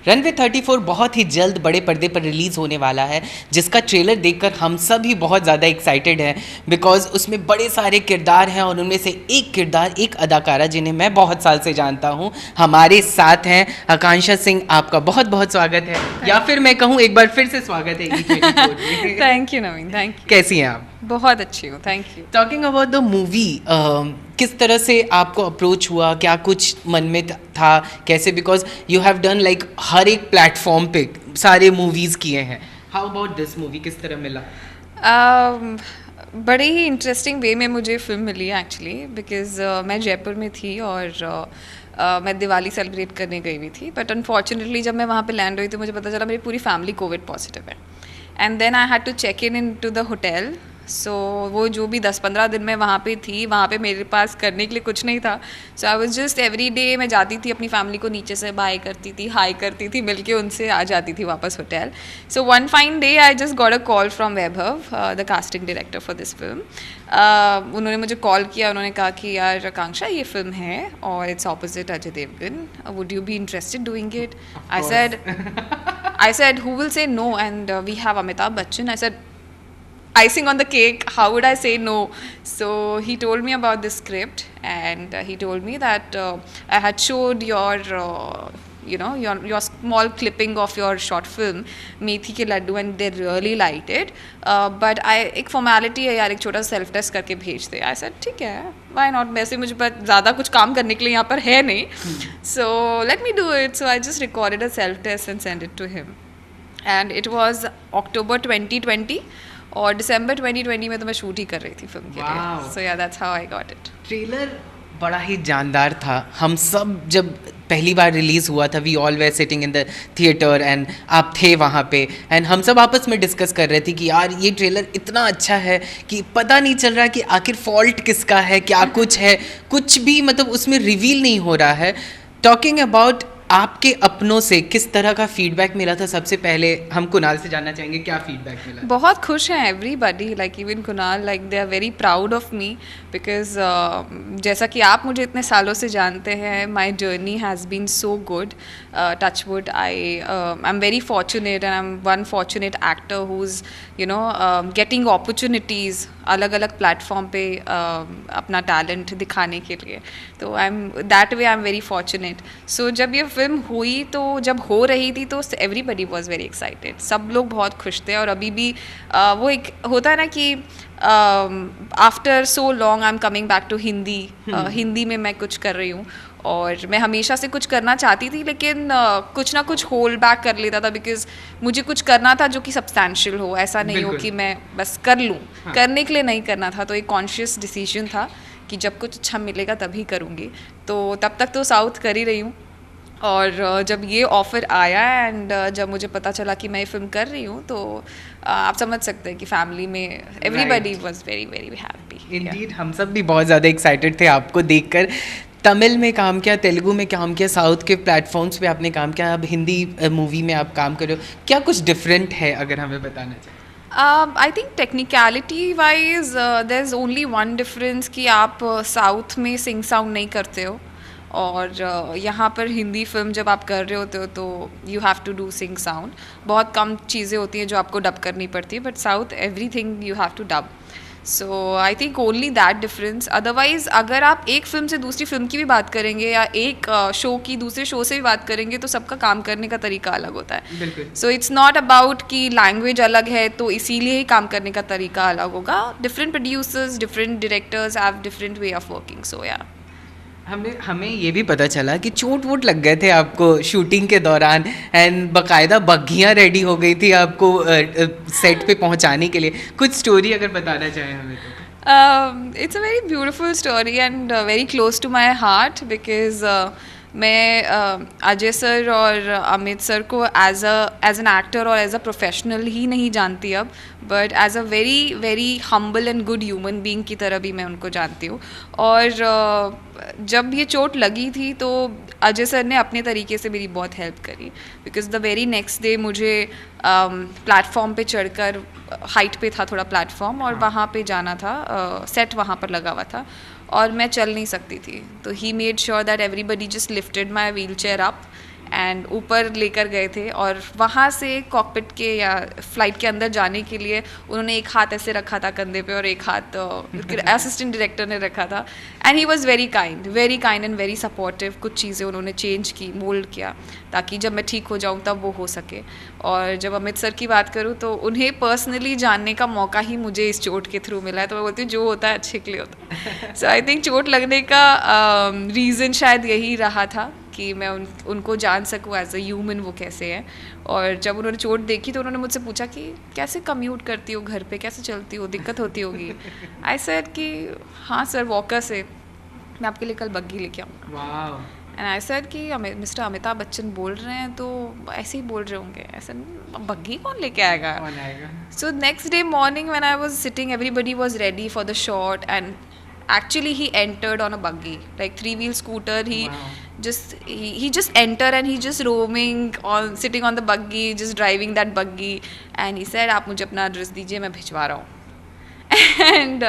Runway 34 बहुत ही जल्द बड़े पर्दे पर रिलीज़ होने वाला है, जिसका ट्रेलर देखकर हम सब ही बहुत ज़्यादा एक्साइटेड हैं, बिकॉज उसमें बड़े सारे किरदार हैं और उनमें से एक किरदार, एक अदाकारा जिन्हें मैं बहुत साल से जानता हूं, हमारे साथ हैं। आकांक्षा सिंह, आपका बहुत बहुत स्वागत है, या फिर मैं कहूं एक बार फिर से स्वागत है E24 thank you Naveen, thank you. कैसी हैं आप? बहुत अच्छी हूँ, thank you. Talking about the movie, किस तरह से आपको अप्रोच हुआ, क्या कुछ मन में था, कैसे? Because you have done like हर एक प्लेटफॉर्म पे सारे मूवीज़ किए हैं। हाउ अबाउट दिस मूवी, किस तरह मिला? बड़े ही इंटरेस्टिंग वे में मुझे फिल्म मिली एक्चुअली, बिकॉज मैं जयपुर में थी और मैं दिवाली सेलिब्रेट करने गई हुई थी, बट अनफॉर्चुनेटली जब मैं वहाँ पे लैंड हुई तो मुझे पता चला मेरी पूरी फैमिली कोविड पॉजिटिव है। And then I had to check in to the hotel. So वो जो भी 10-15 दिन मैं वहाँ पे थी, वहाँ पे मेरे पास करने के लिए कुछ नहीं था। So I was just every day मैं जाती थी अपनी फैमिली को नीचे से बाय करती थी, हाई करती थी, मिलके उनसे आ जाती थी वापस hotel. So one fine day I just got a call from Vaibhav, the casting director for this film. उन्होंने मुझे कॉल किया, उन्होंने कहा कि यार आकांक्षा ये फिल्म है और it's opposite Ajay Devgn, would you be interested doing it? I said, who will say no? And we have Amitabh Bachchan. I said, icing on the cake, how would I say no? So he told me about the script, and he told me that I had showed your small clipping of your short film Methi Ke Laddu, and they really liked it. But एक formality है यार, एक छोटा self test करके भेज दे। I said ठीक है, why not? वैसे मुझे पर ज़्यादा कुछ काम करने के लिए यहाँ पर है नहीं, so let me do it. So I just recorded a self test and sent it to him, and it was October 2020 और दिसंबर 2020 में तो मैं शूट ही कर रही थी फिल्म के लिए। सो या that's how I got it. Trailer बड़ा ही जानदार था। हम सब जब पहली बार रिलीज़ हुआ था, we all were sitting in the theatre and आप थे वहाँ पे, एंड हम सब आपस में डिस्कस कर रहे थे कि यार ये ट्रेलर इतना अच्छा है कि पता नहीं चल रहा कि आखिर फॉल्ट किसका है, क्या कुछ है, कुछ भी मतलब उसमें रिवील नहीं हो रहा है। टॉकिंग अबाउट आपके अपनों से किस तरह का फीडबैक मिला था? सबसे पहले हम कुणाल से जानना चाहेंगे, क्या फीडबैक मिला? बहुत खुश हैं everybody, like even Kunal, like they are very proud of me, because जैसा कि आप मुझे इतने सालों से जानते हैं, my journey has been so good, touch wood. I am very fortunate and I am one fortunate actor who is getting opportunities अलग अलग प्लेटफॉर्म पे अपना टैलेंट दिखाने के लिए। तो I am that way, I am very fortunate. So जब ये फिल्म हुई, तो जब हो रही थी तो एवरीबडी वॉज वेरी एक्साइटेड, सब लोग बहुत खुश थे। और अभी भी वो एक होता है ना कि after so long I am coming back to Hindi, Hindi में मैं कुछ कर रही हूँ, और मैं हमेशा से कुछ करना चाहती थी, लेकिन कुछ ना कुछ होल्ड बैक कर लेता था, बिकॉज मुझे कुछ करना था जो कि सब्सटैंशियल हो, ऐसा नहीं हो कि मैं बस कर लूँ। हाँ। करने के लिए नहीं करना था, तो एक कॉन्शियस डिसीजन था कि जब कुछ अच्छा मिलेगा तभी करूँगी। तो तब तक तो साउथ कर ही रही हूँ, और जब ये ऑफ़र आया एंड जब मुझे पता चला कि मैं ये फिल्म कर रही हूँ, तो आप समझ सकते हैं कि फैमिली में everybody was very very happy. Indeed, हम सब भी बहुत ज़्यादा एक्साइटेड थे आपको देखकर। तमिल में काम किया, तेलुगु में काम किया, साउथ के प्लेटफॉर्म्स पे आपने काम किया, अब हिंदी मूवी में आप काम कर रहे हो, क्या कुछ डिफरेंट है अगर हमें बताना चाहिए? I think technicality wise there is only one difference कि आप साउथ में सिंग साउंड नहीं करते हो, और यहाँ पर हिंदी फिल्म जब आप कर रहे होते हो तो you have to do sync sound. बहुत कम चीज़ें होती हैं जो आपको डब करनी पड़ती है, but south everything you have to dub. So I think only that difference. Otherwise अगर आप एक फिल्म से दूसरी फिल्म की भी बात करेंगे, या एक शो की दूसरे शो से भी बात करेंगे, तो सबका काम करने का तरीका अलग होता है। सो इट्स नॉट अबाउट कि लैंग्वेज अलग है तो इसीलिए ही काम करने का तरीका अलग होगा। Different producers, different directors have different way of working. So या हमें ये भी पता चला कि चोट वोट लग गए थे आपको शूटिंग के दौरान, एंड बाकायदा बग्घियाँ रेडी हो गई थी आपको सेट पे पहुंचाने के लिए। कुछ स्टोरी अगर बताना चाहें हमें तो। It's a very beautiful story and very close to my heart, because मैं अजय सर और अमित सर को एज एन एक्टर और एज अ प्रोफेशनल ही नहीं जानती अब, but as a very very humble and good human being की तरह भी मैं उनको जानती हूँ। और जब ये चोट लगी थी तो अजय सर ने अपने तरीके से मेरी बहुत हेल्प करी, because the very next day मुझे प्लेटफॉर्म पे चढ़कर, हाइट पे था थोड़ा प्लेटफॉर्म, और वहाँ पे जाना था, सेट वहाँ पर लगा हुआ था, और मैं चल नहीं सकती थी। तो he made sure that everybody just lifted my wheel cheer up and ऊपर लेकर गए थे और वहाँ से कॉकपिट के या फ्लाइट के अंदर जाने के लिए उन्होंने एक हाथ ऐसे रखा था कंधे पे और एक हाथ असिस्टेंट डायरेक्टर ने रखा था. And he was very kind and very supportive. कुछ चीज़ें उन्होंने चेंज की, मोल्ड किया ताकि जब मैं ठीक हो जाऊँ तब वो हो सके. और जब अमित सर की बात करूँ तो उन्हें पर्सनली जानने का मौका ही मुझे इस चोट के थ्रू मिला है. तो मैं बोलती हूँ जो होता है अच्छे के लिए होता है. सो आई थिंक चोट लगने का रीज़न शायद यही रहा था कि मैं उनको जान सकूँ एज अ ह्यूमन वो कैसे हैं. और जब उन्होंने चोट देखी तो उन्होंने मुझसे पूछा कि कैसे कम्यूट करती हो घर पे, कैसे चलती हो, दिक्कत होती होगी. आई सेड कि हाँ सर, वॉकर से मैं आपके लिए कल बग्गी लेके आऊँगा. एंड आई सेड कि मिस्टर अमिताभ बच्चन बोल रहे हैं तो ऐसे ही बोल रहे होंगे, ऐसा बग्गी कौन लेके आएगा. So next day morning when I was sitting, everybody was ready for the shot and actually he entered on a buggy, like 3-wheel scooter. He just entered and he just roaming on, sitting on the buggy, just driving that buggy. And he said आप मुझे अपना address दीजिए, मैं भिजवा रहा हूँ. And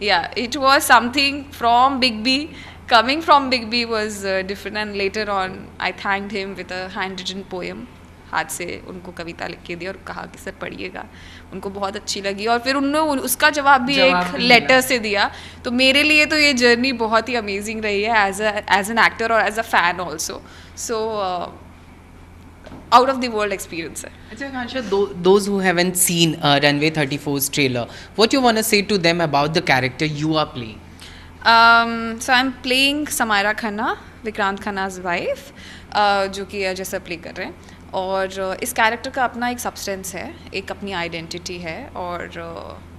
yeah, it was something from Big B. Coming from Big B was different. And later on I thanked him with a handwritten poem. हाथ से उनको कविता लिख के दी और कहा कि सर पढ़िएगा. उनको बहुत अच्छी लगी और फिर उन्होंने उसका जवाब भी एक लेटर से दिया. तो मेरे लिए तो ये जर्नी बहुत ही अमेजिंग रही है एज एन एक्टर और as a fan also. So out of the world experience है. अच्छा आकांक्षा, those who haven't seen Runway 34's trailer, what you want to say to them about the character you are playing? So I'm playing Samaira Khanna, Vikrant खन्ना's wife, जो कि Ajay sir play कर रहे हैं. और इस character का अपना एक सब्सटेंस है, एक अपनी आइडेंटिटी है. और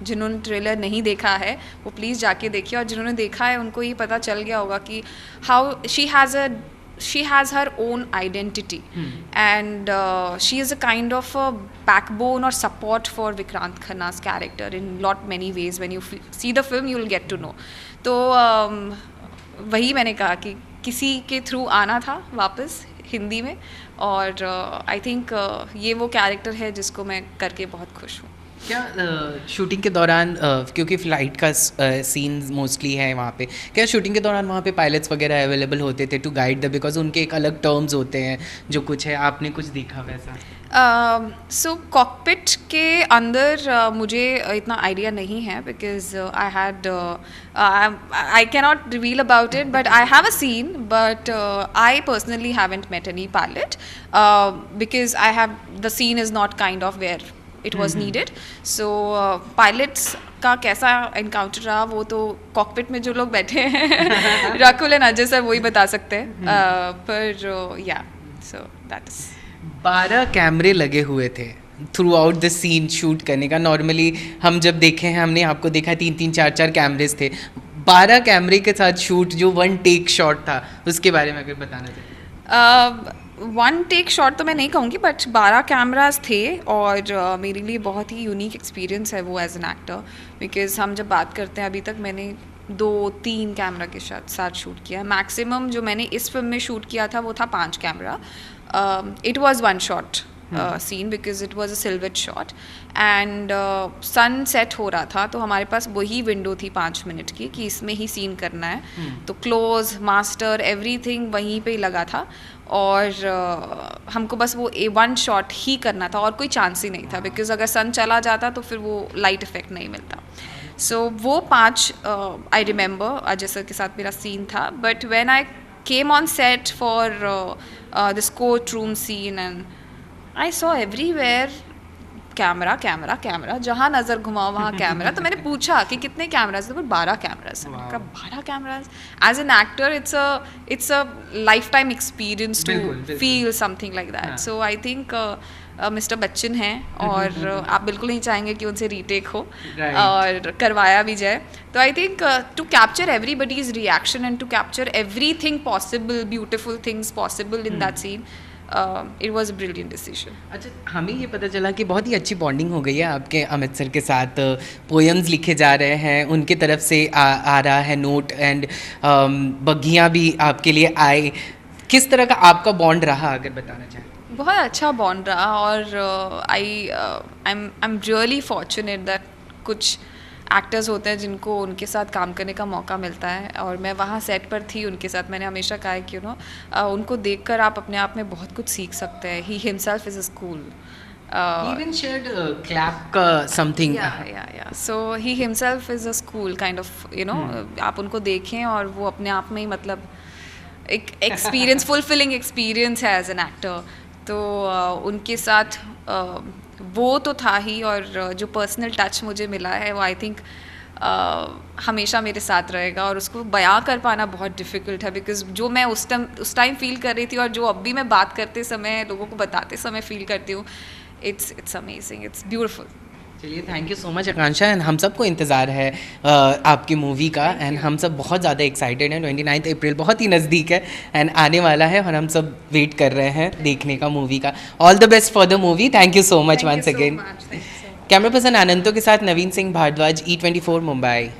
जिन्होंने ट्रेलर नहीं देखा है वो प्लीज़ जाके देखिए, और जिन्होंने देखा है उनको ये पता चल गया होगा कि how she has her own identity. And she is a kind of a backbone or support for Vikrant Khanna's character in many ways. When you see the film you will get to know. तो वही मैंने कहा कि किसी के through आना था वापस हिंदी में. और आई थिंक ये वो कैरेक्टर है जिसको मैं करके बहुत खुश हूँ. क्या शूटिंग के दौरान, क्योंकि फ़्लाइट का सीन मोस्टली है वहाँ पे, क्या शूटिंग के दौरान वहाँ पे पायलट्स वगैरह अवेलेबल होते थे टू गाइड द, बिकॉज उनके एक अलग टर्म्स होते हैं जो कुछ है, आपने कुछ देखा वैसा? सो कॉकपिट के अंदर मुझे इतना आइडिया नहीं है because I can not reveal about it, but I have a scene, but I personally haven't met any pilot because I have the scene is not kind of where it was needed. So pilots का कैसा encounter रहा वो तो cockpit में जो लोग बैठे हैं राकुल एंड अजय सर वही बता सकते हैं. पर या सो दैट इज 12 कैमरे लगे हुए थे throughout the scene shoot करने का. नॉर्मली हम जब देखे हैं, हमने आपको देखा 3-3 4-4 कैमरेज थे. 12 कैमरे के साथ शूट जो 1 टेक शॉट था, उसके बारे में अगर बताना चाहिए. 1 टेक शॉट तो मैं नहीं कहूँगी, बट 12 कैमरास थे. और मेरे लिए बहुत ही यूनिक एक्सपीरियंस है वो एज एन एक्टर, बिकॉज हम जब बात करते हैं, अभी तक मैंने 2-3 कैमरा के साथ शूट किया. मैक्सिमम जो मैंने इस फिल्म में शूट किया था वो था 5 camera. It was 1 shot scene because it was a silhouette shot. And sunset हो रहा था तो हमारे पास वही विंडो थी 5 मिनट की कि इसमें ही सीन करना है. तो क्लोज, मास्टर, एवरीथिंग वहीं पे लगा था. और हमको बस वो 1 शॉट ही करना था और कोई चांस ही नहीं था, बिकॉज अगर सन चला जाता तो फिर वो लाइट इफेक्ट नहीं मिलता. सो वो 5 आई रिमेंबर अजय सर के साथ मेरा सीन था. But when I came on set for this courtroom scene and I saw everywhere camera camera camera, जहाँ नज़र घुमाओ वहाँ कैमरा. तो मैंने पूछा कि कितने कैमराज थे, 12 cameras. 12 cameras. As an actor it's a lifetime experience to feel something like that. So I think mister Bachchan हैं और आप बिल्कुल नहीं चाहेंगे कि उनसे रीटेक हो और करवाया भी जाए. तो I think to capture everybody's reaction and to capture everything possible, beautiful things possible in that scene, it was a brilliant decision. अच्छा, हमें ये पता चला कि बहुत ही अच्छी बॉन्डिंग हो गई है आपके अमित सर के साथ. पोएम्स लिखे जा रहे हैं, उनके तरफ से आ रहा है नोट, एंड बग्घियाँ भी आपके लिए आए. किस तरह का आपका बॉन्ड रहा, अगर बताना चाहें? बहुत अच्छा बॉन्ड रहा. और I am really fortunate that कुछ एक्टर्स होते हैं जिनको उनके साथ काम करने का मौका मिलता है, और मैं वहाँ सेट पर थी उनके साथ. मैंने हमेशा कहा है कि उनको देखकर आप अपने आप में बहुत कुछ सीख सकते हैं. He himself is a school. Even shared clap का something. या so he himself is a school kind of आप उनको देखें और वो अपने आप में ही मतलब एक एक्सपीरियंस फुलफिलिंग एक्सपीरियंस है एज एन एक्टर. तो उनके साथ वो तो था ही, और जो पर्सनल टच मुझे मिला है वो आई थिंक हमेशा मेरे साथ रहेगा, और उसको बयां कर पाना बहुत डिफ़िकल्ट है. बिकॉज जो मैं उस टाइम फील कर रही थी और जो अब भी मैं बात करते समय लोगों को बताते समय फील करती हूँ, इट्स अमेजिंग, इट्स ब्यूटिफुल. चलिए, thank you so much Akanksha. And हम सबको इंतज़ार है आपकी मूवी का, एंड हम सब बहुत ज़्यादा एक्साइटेड हैं. 29 अप्रैल बहुत ही नज़दीक है एंड आने वाला है, और हम सब वेट कर रहे हैं देखने का मूवी का. All the best for the movie. Thank you so much once again. Camera person Anando के साथ नवीन सिंह भारद्वाज, E24 मुंबई.